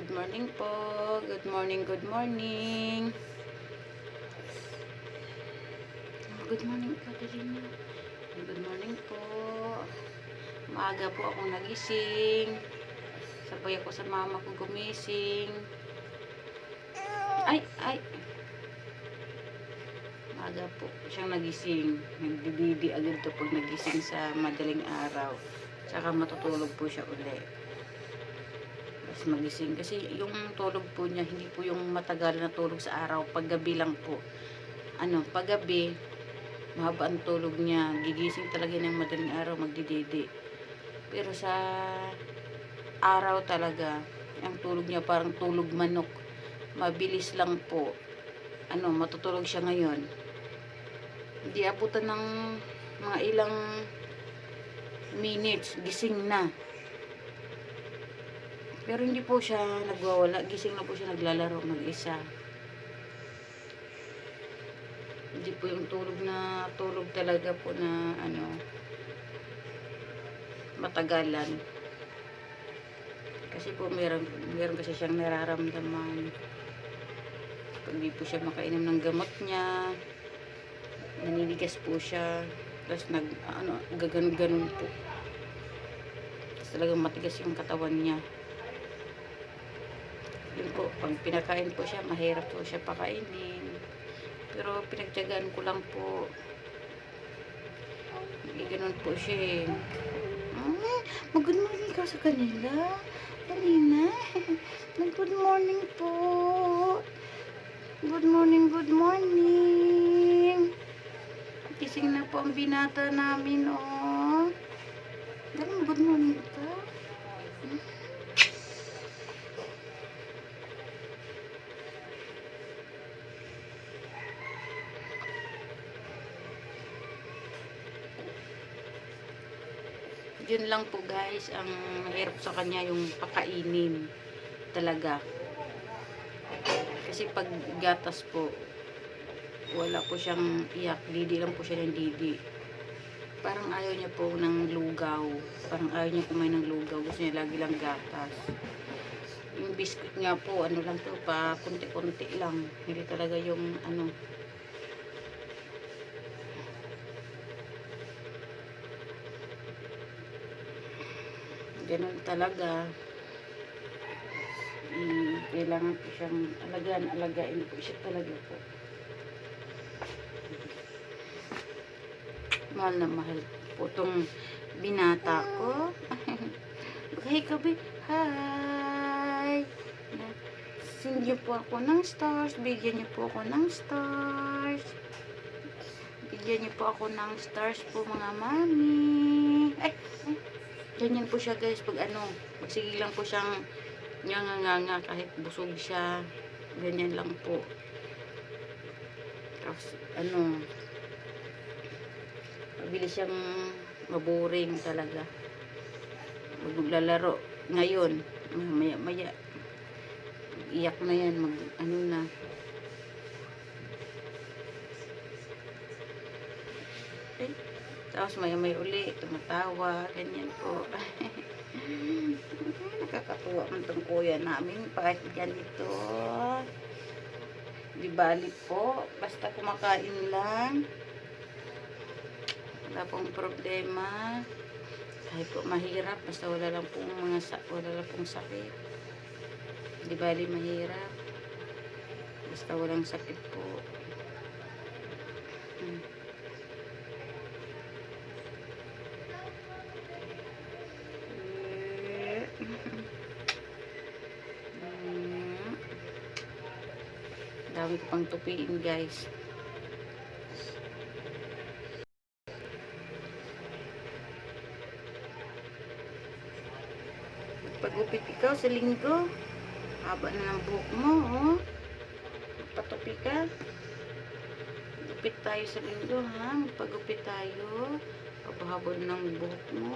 Good morning po. Good morning, good morning. Good morning, Katerina. Good morning po. Maaga po akong nagising. Sabay ako sa mama ko gumising. Ay. Maaga po siyang nagising. Nagdididi agad to pag nagising sa madaling araw. Tsaka matutulog po siya uli. Tapos magising. Kasi yung tulog po niya, hindi po yung matagal na tulog sa araw. Paggabi lang po. Paggabi, mahaba ang tulog niya. Gigising talaga ng madaling araw, magdididi. Pero sa araw talaga, ang tulog niya parang tulog manok. Mabilis lang po. Matutulog siya ngayon. Hindi abutan ng mga ilang minutes, gising na. Pero hindi po siya nagwawala. Gising na po siya, naglalaro mag-isa. Hindi po yung tulog talaga po na matagalan. Kasi po meron kasi siyang nararamdaman. Pag hindi po siya makainom ng gamot niya, naninigas po siya. Tapos gaganon-ganon po. Tapos talagang matigas yung katawan niya. Yun po, pag pinakain po siya, mahirap po siya pakainin. Pero pinagtiyagaan ko lang po. Ganon po siya eh. Mag-good morning ka sa kanila. Kanina. Good morning po. Good morning, good morning. Gising na po ang binata namin, oh. Dali mo, good morning ka. Yun lang po guys, ang mahirap sa kanya yung pakainin talaga. Kasi pag gatas po, wala po siyang iyak, didi lang po siya ng didi. Parang ayaw niya po ng lugaw. Parang ayaw niya kumain ng lugaw. Gusto niya lagi lang gatas. Yung biscuit nga po, lang to, pa kunti-kunti lang. Hindi talaga yung ganun talaga. Kailangan po siyang alagain po siya talaga po. Mahal na mahal po itong binata ko. Hey kabi, hi! Send niyo po ako ng stars. Bigyan niyo po ako ng stars. Bigyan niyo po ako ng stars po mga mami. Ganyan po siya guys, pag magsige lang po siyang nga kahit busog siya, ganyan lang po. Tapos mabilis siyang maboring talaga. Maglalaro ngayon, maya iyak na yan, na. Tapos may uli, tumatawa, ganyan po. Nakakatuwa man itong kuya namin, kahit ganito. Di bali po, basta kumakain lang. Wala pong problema. Kahit po mahirap, basta wala lang pong sakit. Di bali mahirap. Basta walang sakit po. Dami ko pang tupiin guys. Pagupit ikaw sa linggo, haba na ng buhok mo, oh. Patupi ka. Gupit tayo sa linggo, ha? Magpagupit tayo. Pagpahaba ng buhok mo.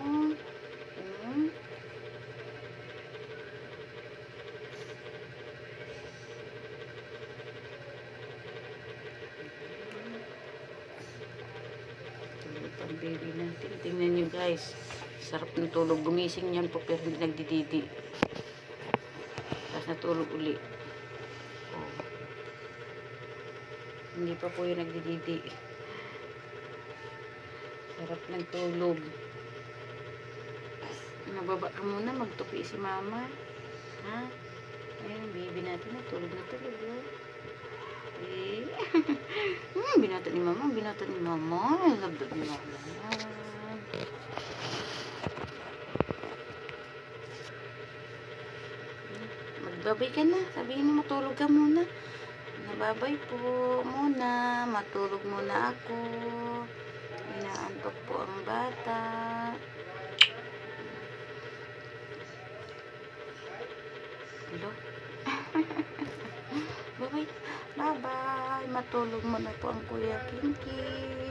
Pang baby natin. Tingnan nyo guys. Sarap ng tulog. Gumising yan po pero hindi nagdididi. Tapos natulog uli. Oh. Hindi pa po yung nagdididi. Sarap ng tulog. Nababa ka muna, magtupi si mama. Ha? Ayun, baby natin na tulog na tulog. Oh. Eh. Binata ni mama, binata ni mama. I love that ni mama. Magbabay ka na. Sabihin mo matulog ka muna. Nababay po muna. Matulog muna ako. Inaantok po ang bata. Hello? Bye-bye. Bye-bye. Matulog muna po ang Kuya Kinky.